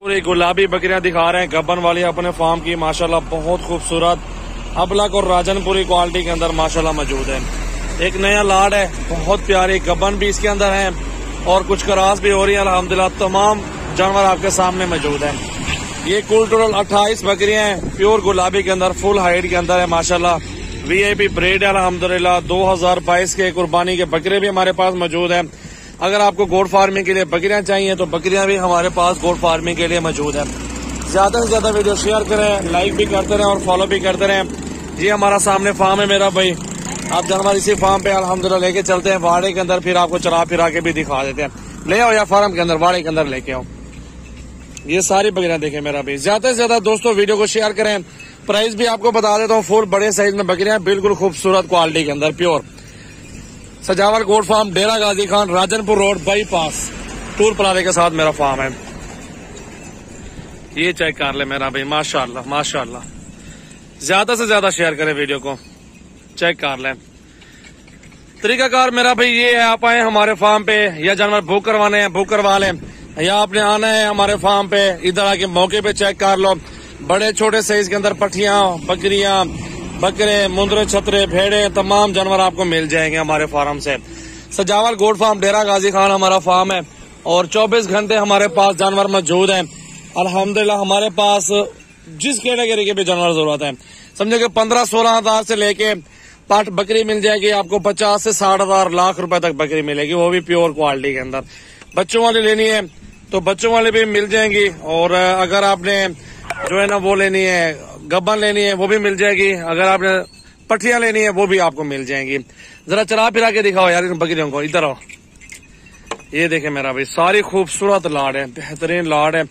पूरी गुलाबी बकरियां दिखा रहे हैं गब्बन वाली अपने फार्म की। माशाल्लाह बहुत खूबसूरत अबलक और राजनपुरी क्वालिटी के अंदर माशाल्लाह मौजूद है। एक नया लाड है, बहुत प्यारी गब्बन भी इसके अंदर है और कुछ करास भी हो रही है। अल्हम्दुलिल्लाह तमाम जानवर आपके सामने मौजूद है। ये कुल टोटल 28 बकरियां हैं, प्योर गुलाबी के अंदर, फुल हाइट के अंदर है। माशाल्लाह वीआईपी ब्रीड है। अल्हम्दुलिल्लाह 2022 के कुर्बानी के बकरे भी हमारे पास मौजूद है। अगर आपको गोट फार्मिंग के लिए बकरियां चाहिए तो बकरियां भी हमारे पास गोट फार्मिंग के लिए मौजूद है। ज्यादा से ज्यादा वीडियो शेयर करें, लाइक भी करते रहें और फॉलो भी करते रहें। ये हमारा सामने फार्म है मेरा भाई, आप जानवर इसी फार्म पे अल्हम्दुलिल्लाह लेके चलते हैं वाड़े के अंदर, फिर आपको चला फिरा के भी दिखा देते हैं। ले आओ या फार्म के अंदर, वाड़े के अंदर लेके आओ। ये सारी बकरियां देखें मेरा भाई। ज्यादा से ज्यादा दोस्तों वीडियो को शेयर करें। प्राइस भी आपको बता देता हूँ, फुल बड़े साइज में बकरियां, बिल्कुल खूबसूरत क्वालिटी के अंदर, pure. Sajawal goat farm, Dera Ghazi Khan, Rajanpur road, bypass, toll plaza के साथ मेरा फार्म है। ये चेक कर ले मेरा भाई, माशाल्लाह माशाल्लाह। ज्यादा से ज्यादा शेयर करें वीडियो को, चेक कर लें। तरीकाकार मेरा भाई ये है, आप आए हमारे फार्म पे या जानवर बुक करवाने हैं बुक करवा लें, या आपने आना है हमारे फार्म पे, इधर आके मौके पे चेक कर लो। बड़े छोटे साइज के अंदर पठियां, बकरियां, बकरे, मुंदरे, छतरे, भेड़े, तमाम जानवर आपको मिल जाएंगे हमारे फार्म से। सजावल गोट फार्म, डेरा गाजी खान हमारा फार्म है और 24 घंटे हमारे पास जानवर मौजूद हैं। अल्हम्दुलिल्लाह हमारे पास जिस कैटेगरी के भी जानवर जरूरत है, समझो कि 15-16 हजार से लेके पाठ बकरी मिल जाएगी आपको, 50 से 60 हजार लाख रुपए तक बकरी मिलेगी, वो भी प्योर क्वालिटी के अंदर। बच्चों वाली लेनी है तो बच्चों वाले भी मिल जाएंगी, और अगर आपने जो है ना वो लेनी है, गब्बन लेनी है, वो भी मिल जाएगी। अगर आपने पठियां लेनी है वो भी आपको मिल जाएंगी। जरा चला फिरा के दिखाओ यार इन बकरियों को, इधर आओ। ये देखे मेरा भाई, सारी खूबसूरत लाड है, बेहतरीन लाड है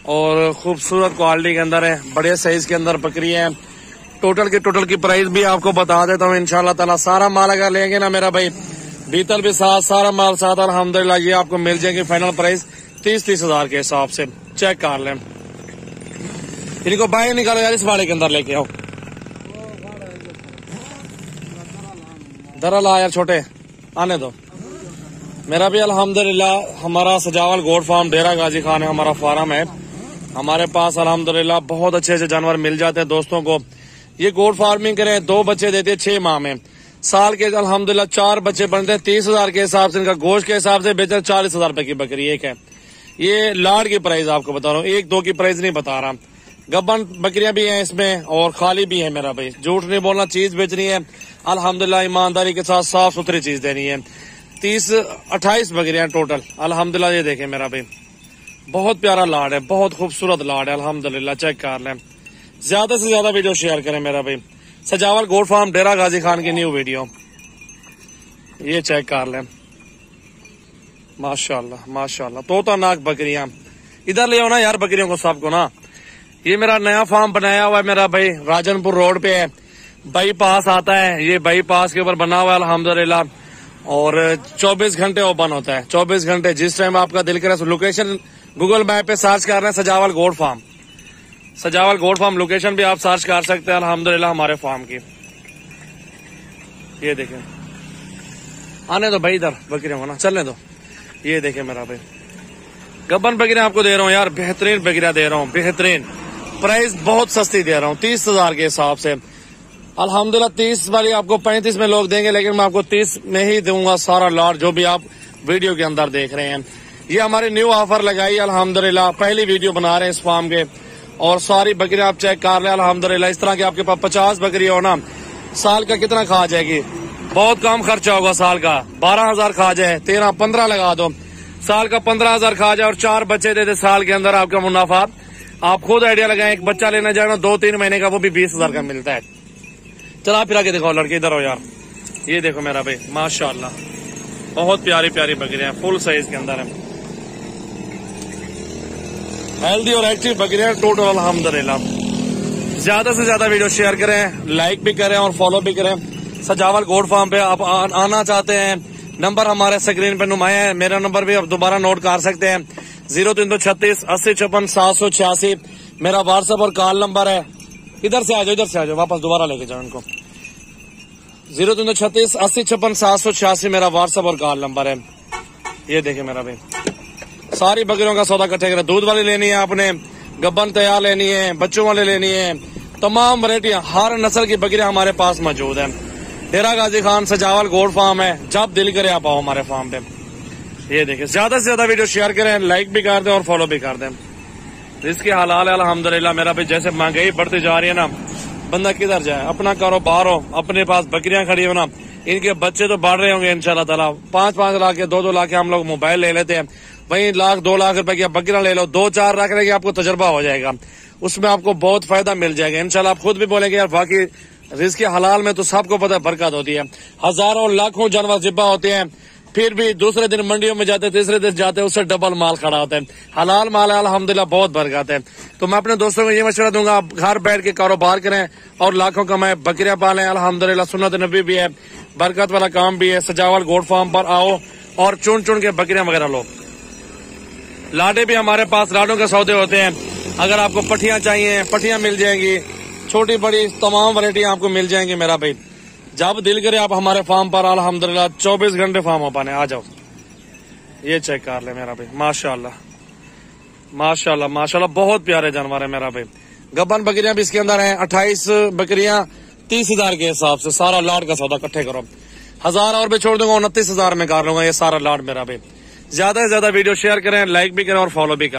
और खूबसूरत क्वालिटी के अंदर है, बड़े साइज के अंदर बकरी है। टोटल की प्राइस भी आपको बता देता हूँ इंशाल्लाह ताला। सारा माल अगर लेंगे ना मेरा भाई, बीतल भी साथ, सारा माल साथ, अल्हम्दुलिल्लाह ये आपको मिल जाएगी फाइनल प्राइस 30-30 हजार के हिसाब से। चेक कर लें। इनको बाहर निकालो यार, इस वाड़े के अंदर लेके आओ। दरअसल यार छोटे आने दो। मेरा भी अल्हम्दुलिल्लाह हमारा सजावल गोट फार्म, डेरा गाजी खान है हमारा फार्म है। हमारे पास अल्हम्दुलिल्लाह बहुत अच्छे अच्छे जानवर मिल जाते हैं दोस्तों को। ये गोट फार्मिंग करें, 2 बच्चे देते हैं 6 माह में, साल के अल्हम्दुलिल्लाह 4 बच्चे बनते हैं। 30 हजार के हिसाब से, इनका गोश्त के हिसाब से बेचते 40 हजार रुपए की बकरी एक है। ये लाड की प्राइस आपको बता रहा हूँ, 1-2 की प्राइस नहीं बता रहा। गब्बन बकरियां भी हैं इसमें और खाली भी है मेरा भाई, झूठ नहीं बोलना, चीज बेचनी है अल्हम्दुलिल्लाह ईमानदारी के साथ, साफ सुथरी चीज देनी है। 28 बकरियां टोटल अल्हम्दुलिल्लाह। ये देखें मेरा भाई, बहुत प्यारा लाड है, बहुत खूबसूरत लाड है अल्हम्दुलिल्लाह। चेक कर लें। ज्यादा से ज्यादा वीडियो शेयर करें मेरा भाई। सजावल गोट फार्म, डेरा गाजी खान की न्यू वीडियो, ये चेक कर लें। माशाल्लाह माशाल्लाह, तोता नाक बकरियां। इधर ले आओ ना यार बकरियों को सबको ना। ये मेरा नया फार्म बनाया हुआ है मेरा भाई, राजनपुर रोड पे है, बाईपास आता है। ये बाईपास के ऊपर बना हुआ है अल्हम्दुलिल्लाह, और 24 घंटे ओपन होता है। 24 घंटे जिस टाइम आपका दिल करे। लोकेशन गूगल मैप पे सर्च कर रहे हैं सजावल गोट फार्म, सजावल गोट फार्म लोकेशन भी आप सर्च कर सकते हैं अल्हम्दुलिल्लाह हमारे फार्म की। ये देखें, आने दो भाई इधर बकरियों को ना, चलने दो। ये देखें मेरा भाई, गब्बन बकरियां आपको दे रहा हूँ यार, बेहतरीन बकरियां दे रहा हूँ, बेहतरीन प्राइस, बहुत सस्ती दे रहा हूँ 30 हजार के हिसाब से। अल्हम्दुलिल्लाह 30 वाली आपको 35 में लोग देंगे, लेकिन मैं आपको 30 में ही दूंगा सारा लॉट जो भी आप वीडियो के अंदर देख रहे हैं। ये हमारी न्यू ऑफर लगाई अल्हम्दुलिल्लाह, पहली वीडियो बना रहे हैं इस फार्म के, और सारी बकरियां आप चेक कर रहे हैं अल्हम्दुलिल्लाह। इस तरह की आपके पास 50 बकरी हो ना, साल का कितना खा जाएगी? बहुत कम खर्चा होगा साल का, 12 हजार खा जाए, 13-15 लगा दो, साल का 15 हजार खा जाए और 4 बच्चे दे दे साल के अंदर, आपका मुनाफा आप खुद आइडिया लगाएं। एक बच्चा लेना जाए ना 2-3 महीने का, वो भी 20 हजार का मिलता है। चला फिरा के दिखाओ लड़के, इधर हो यार। ये देखो मेरा भाई, माशाल्लाह बहुत प्यारी प्यारी बकरियां, फुल साइज के अंदर है, हेल्दी और एक्टिव बकरियां टोटल अल्हम्दुलिल्लाह। ज्यादा से ज्यादा वीडियो शेयर करें, लाइक भी करें और फॉलो भी करें। सजावल गोट फार्म पे आप आना चाहते हैं, नंबर हमारे स्क्रीन पे नुमाया है। मेरा नंबर भी आप दोबारा नोट कर सकते हैं, 0336 80 56 786 मेरा व्हाट्सएप और कॉल नंबर है। इधर से आ जाओ, वापस दोबारा लेके जाओ इनको। 0336 80 56 786 मेरा व्हाट्सएप और कॉल नंबर है। ये देखे मेरा भाई, सारी बकरियों का सौदा इकट्ठे करें। दूध वाली लेनी है आपने, गब्बन तैयार लेनी है, बच्चों वाले लेनी है, तमाम वैरायटियां हर नस्ल की बकरियां हमारे पास मौजूद है। डेरा गाजी खान सजावल गोट फार्म है, जब दिल करे आप आओ हमारे फार्म पे। ये देखिए, ज्यादा से ज्यादा वीडियो शेयर करें, लाइक भी कर दें और फॉलो भी कर दें। रिस्क हलाल है अल्हम्दुलिल्लाह मेरा भाई। जैसे महंगाई बढ़ती जा रही है ना, बंदा किधर जाए, अपना कारोबार हो, अपने पास बकरियां खड़ी हो ना, इनके बच्चे तो बढ़ रहे होंगे इंशाल्लाह ताला। 5-5 लाख या 2-2 लाख के हम लोग मोबाइल ले लेते हैं, वहीं 1-2 लाख रुपए की बकरियां ले लो, 2-4 लाख की आपको तजर्बा हो जाएगा, उसमें आपको बहुत फायदा मिल जाएगा इंशाल्लाह। आप खुद भी बोलेंगे यार बाकी रिस्क हलाल में तो सबको पता है बरकत होती है। हजारों लाखों जानवर जिब्बा होते हैं, फिर भी दूसरे दिन मंडियों में जाते, तीसरे दिन जाते, उससे डबल माल खड़ा होता है। हलाल माल है अल्हम्दुलिल्लाह, बहुत बरकत है। तो मैं अपने दोस्तों को ये मशवरा दूंगा, आप घर बैठ के कारोबार करें और लाखों कमाएं, बकरियां पालें। अल्हम्दुलिल्लाह सुन्नत नबी भी है, बरकत वाला काम भी है। सजावल गोट फार्म पर आओ और चुन चुन के बकरियां वगैरह लो। लाडे भी हमारे पास, लाडों के सौदे होते हैं। अगर आपको पट्टियां चाहिए, पट्टियां मिल जाएंगी, छोटी बड़ी तमाम वैरायटी आपको मिल जाएंगी मेरा भाई। जब दिल करे आप हमारे फार्म पर अल्हम्दुलिल्लाह 24 घंटे फार्म ओपन है, आ जाओ। ये चेक कर ले मेरा भाई, माशाल्लाह माशाल्लाह माशाल्लाह, बहुत प्यारे जानवर है मेरा भाई। गब्बन बकरियां भी इसके अंदर हैं, 28 बकरियां 30,000 के हिसाब से। सारा लाट का सौदा इकट्ठे करो, 1000 और भी छोड़ दूंगा, 29,000 में कर लूंगा ये सारा लाट मेरा भाई। ज्यादा से ज्यादा वीडियो शेयर करें, लाइक भी करें और फॉलो भी करें।